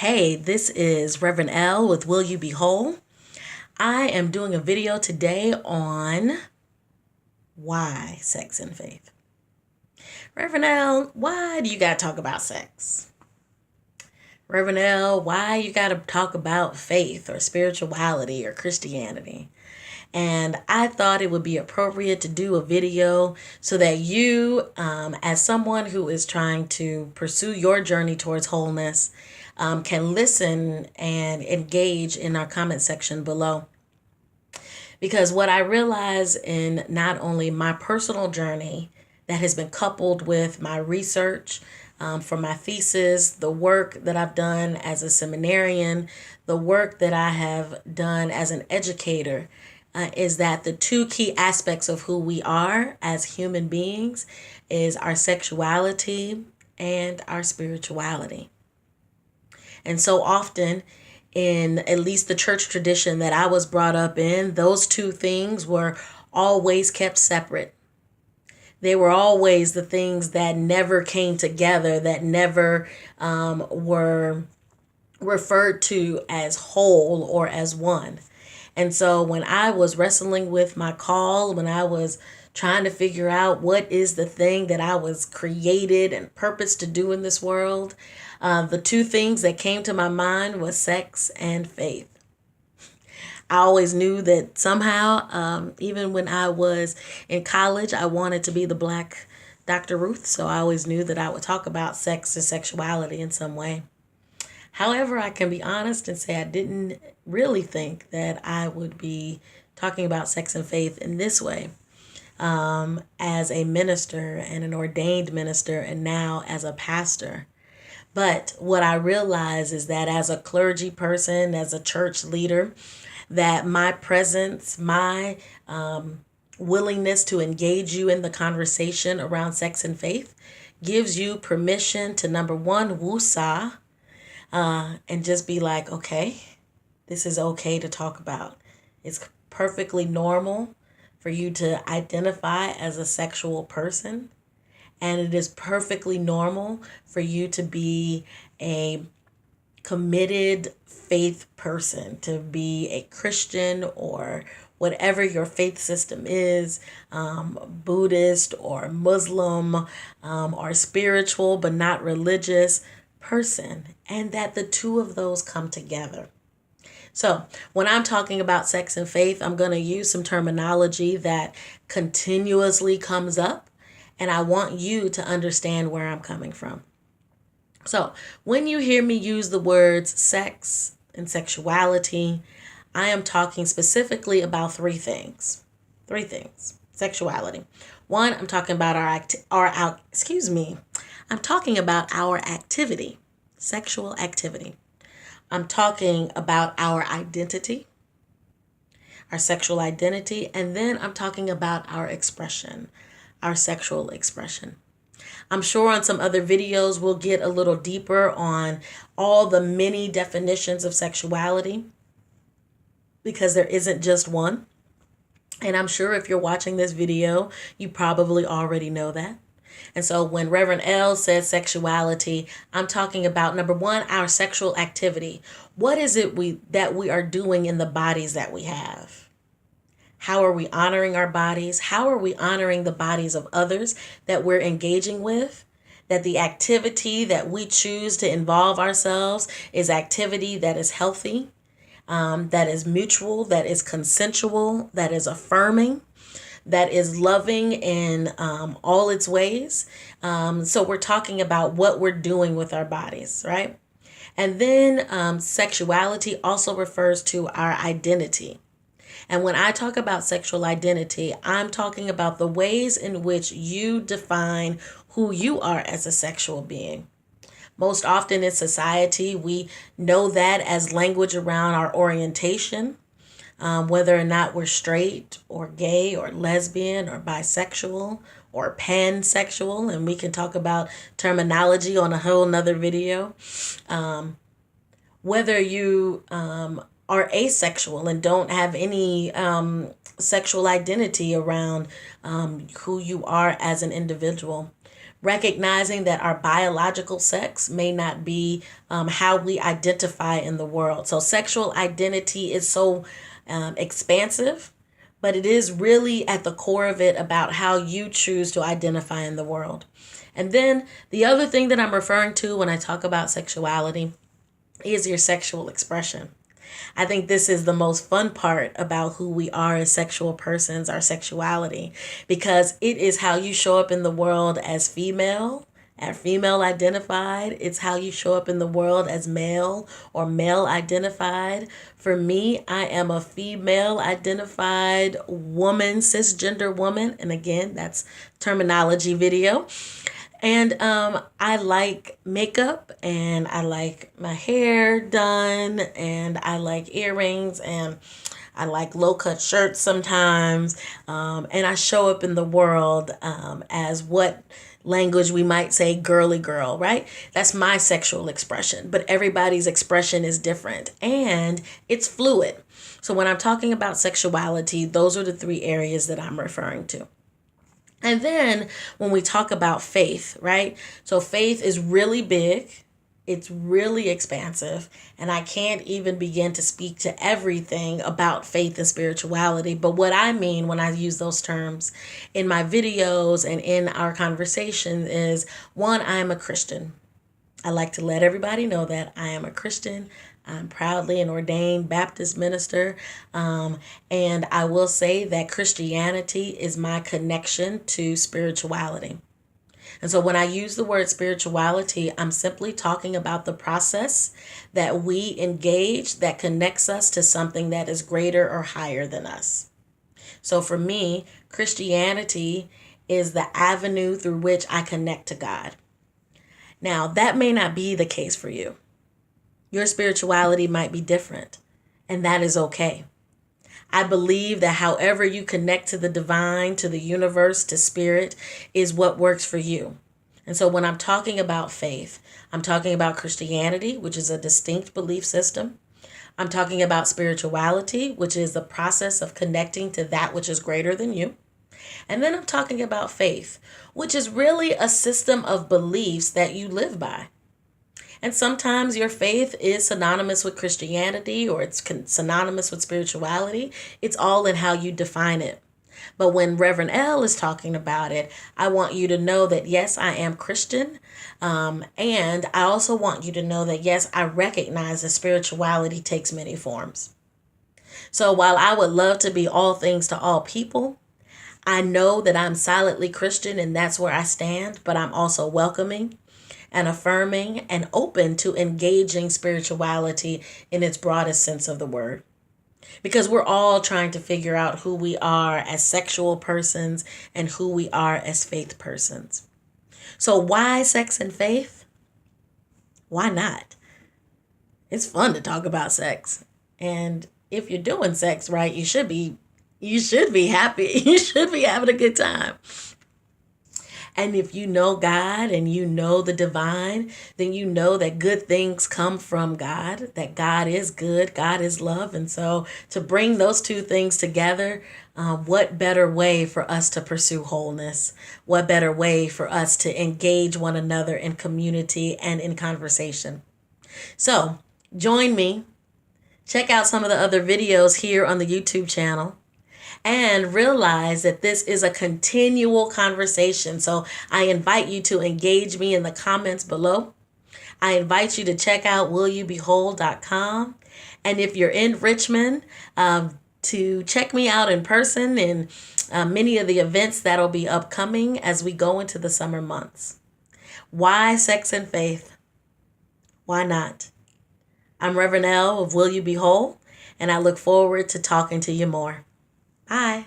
Hey, this is Reverend L with Will You Be Whole? I am doing a video today on why sex and faith. Reverend L, why do you got to talk about sex? Reverend L, why you got to talk about faith or spirituality or Christianity? And I thought it would be appropriate to do a video so that you, as someone who is trying to pursue your journey towards wholeness, can listen and engage in our comment section below. Because what I realize in not only my personal journey that has been coupled with my research for my thesis, the work that I've done as a seminarian, the work that I have done as an educator, is that the two key aspects of who we are as human beings is our sexuality and our spirituality. And so often, in at least the church tradition that I was brought up in, those two things were always kept separate. They were always the things that never came together, that never were referred to as whole or as one. And so when I was wrestling with my call, when I was trying to figure out what is the thing that I was created and purposed to do in this world, the two things that came to my mind was sex and faith. I always knew that somehow, even when I was in college, I wanted to be the Black Dr. Ruth. So I always knew that I would talk about sex and sexuality in some way. However, I can be honest and say I didn't really think that I would be talking about sex and faith in this way, as a minister and an ordained minister, and now as a pastor. But what I realize is that as a clergy person, as a church leader, that my presence, my willingness to engage you in the conversation around sex and faith gives you permission to, number one, woosah, and just be like, okay, this is okay to talk about. It's perfectly normal for you to identify as a sexual person. And it is perfectly normal for you to be a committed faith person, to be a Christian or whatever your faith system is, Buddhist or Muslim or spiritual but not religious person, and that the two of those come together. So when I'm talking about sex and faith, I'm going to use some terminology that continuously comes up, and I want you to understand where I'm coming from. So when you hear me use the words sex and sexuality, I am talking specifically about three things. Sexuality. One, I'm talking about I'm talking about our activity, sexual activity. I'm talking about our identity, our sexual identity, and then I'm talking about our expression, our sexual expression. I'm sure on some other videos we'll get a little deeper on all the many definitions of sexuality, because there isn't just one. And I'm sure if you're watching this video, you probably already know that. And so when Reverend L says sexuality, I'm talking about, number one, our sexual activity. What is it that we are doing in the bodies that we have? How are we honoring our bodies? How are we honoring the bodies of others that we're engaging with? That the activity that we choose to involve ourselves is activity that is healthy, that is mutual, that is consensual, that is affirming, that is loving in all its ways. So we're talking about what we're doing with our bodies, right? And then sexuality also refers to our identity. And when I talk about sexual identity, I'm talking about the ways in which you define who you are as a sexual being. Most often in society, we know that as language around our orientation, whether or not we're straight or gay or lesbian or bisexual or pansexual, and we can talk about terminology on a whole nother video. Whether you are asexual and don't have any sexual identity around who you are as an individual. recognizing that our biological sex may not be how we identify in the world. So sexual identity is so expansive, but it is really at the core of it about how you choose to identify in the world. And then the other thing that I'm referring to when I talk about sexuality is your sexual expression. I think this is the most fun part about who we are as sexual persons, our sexuality, because it is how you show up in the world as female, as female identified. It's how you show up in the world as male or male identified. For me, I am a female identified woman, cisgender woman. And again, that's terminology video. And I like makeup, and I like my hair done, and I like earrings, and I like low cut shirts sometimes. And I show up in the world as what language we might say girly girl, right? That's my sexual expression, but everybody's expression is different and it's fluid. So when I'm talking about sexuality, those are the three areas that I'm referring to. And then when we talk about faith, right? So faith is really big. It's really expansive. And I can't even begin to speak to everything about faith and spirituality. But what I mean when I use those terms in my videos and in our conversation is, one, I am a Christian. I like to let everybody know that I am a Christian. I'm proudly an ordained Baptist minister. And I will say that Christianity is my connection to spirituality. And so when I use the word spirituality, I'm simply talking about the process that we engage that connects us to something that is greater or higher than us. So for me, Christianity is the avenue through which I connect to God. Now, that may not be the case for you. Your spirituality might be different, and that is okay. I believe that however you connect to the divine, to the universe, to spirit, is what works for you. And so when I'm talking about faith, I'm talking about Christianity, which is a distinct belief system. I'm talking about spirituality, which is the process of connecting to that which is greater than you. And then I'm talking about faith, which is really a system of beliefs that you live by. And sometimes your faith is synonymous with Christianity, or it's synonymous with spirituality. It's all in how you define it. But when Reverend L is talking about it, I want you to know that, yes, I am Christian. And I also want you to know that, yes, I recognize that spirituality takes many forms. So while I would love to be all things to all people, I know that I'm silently Christian and that's where I stand, but I'm also welcoming and affirming and open to engaging spirituality in its broadest sense of the word. Because we're all trying to figure out who we are as sexual persons and who we are as faith persons. So why sex and faith? Why not? It's fun to talk about sex. And if you're doing sex right, you should be happy. You should be having a good time. And if you know God and you know the divine, then you know that good things come from God, that God is good, God is love. And so to bring those two things together, what better way for us to pursue wholeness? What better way for us to engage one another in community and in conversation? So join me. Check out some of the other videos here on the YouTube channel. And realize that this is a continual conversation. So I invite you to engage me in the comments below. I invite you to check out willyoubehold.com. And if you're in Richmond, to check me out in person and many of the events that'll be upcoming as we go into the summer months. Why sex and faith? Why not? I'm Reverend L of Will You Be Whole, and I look forward to talking to you more. Bye.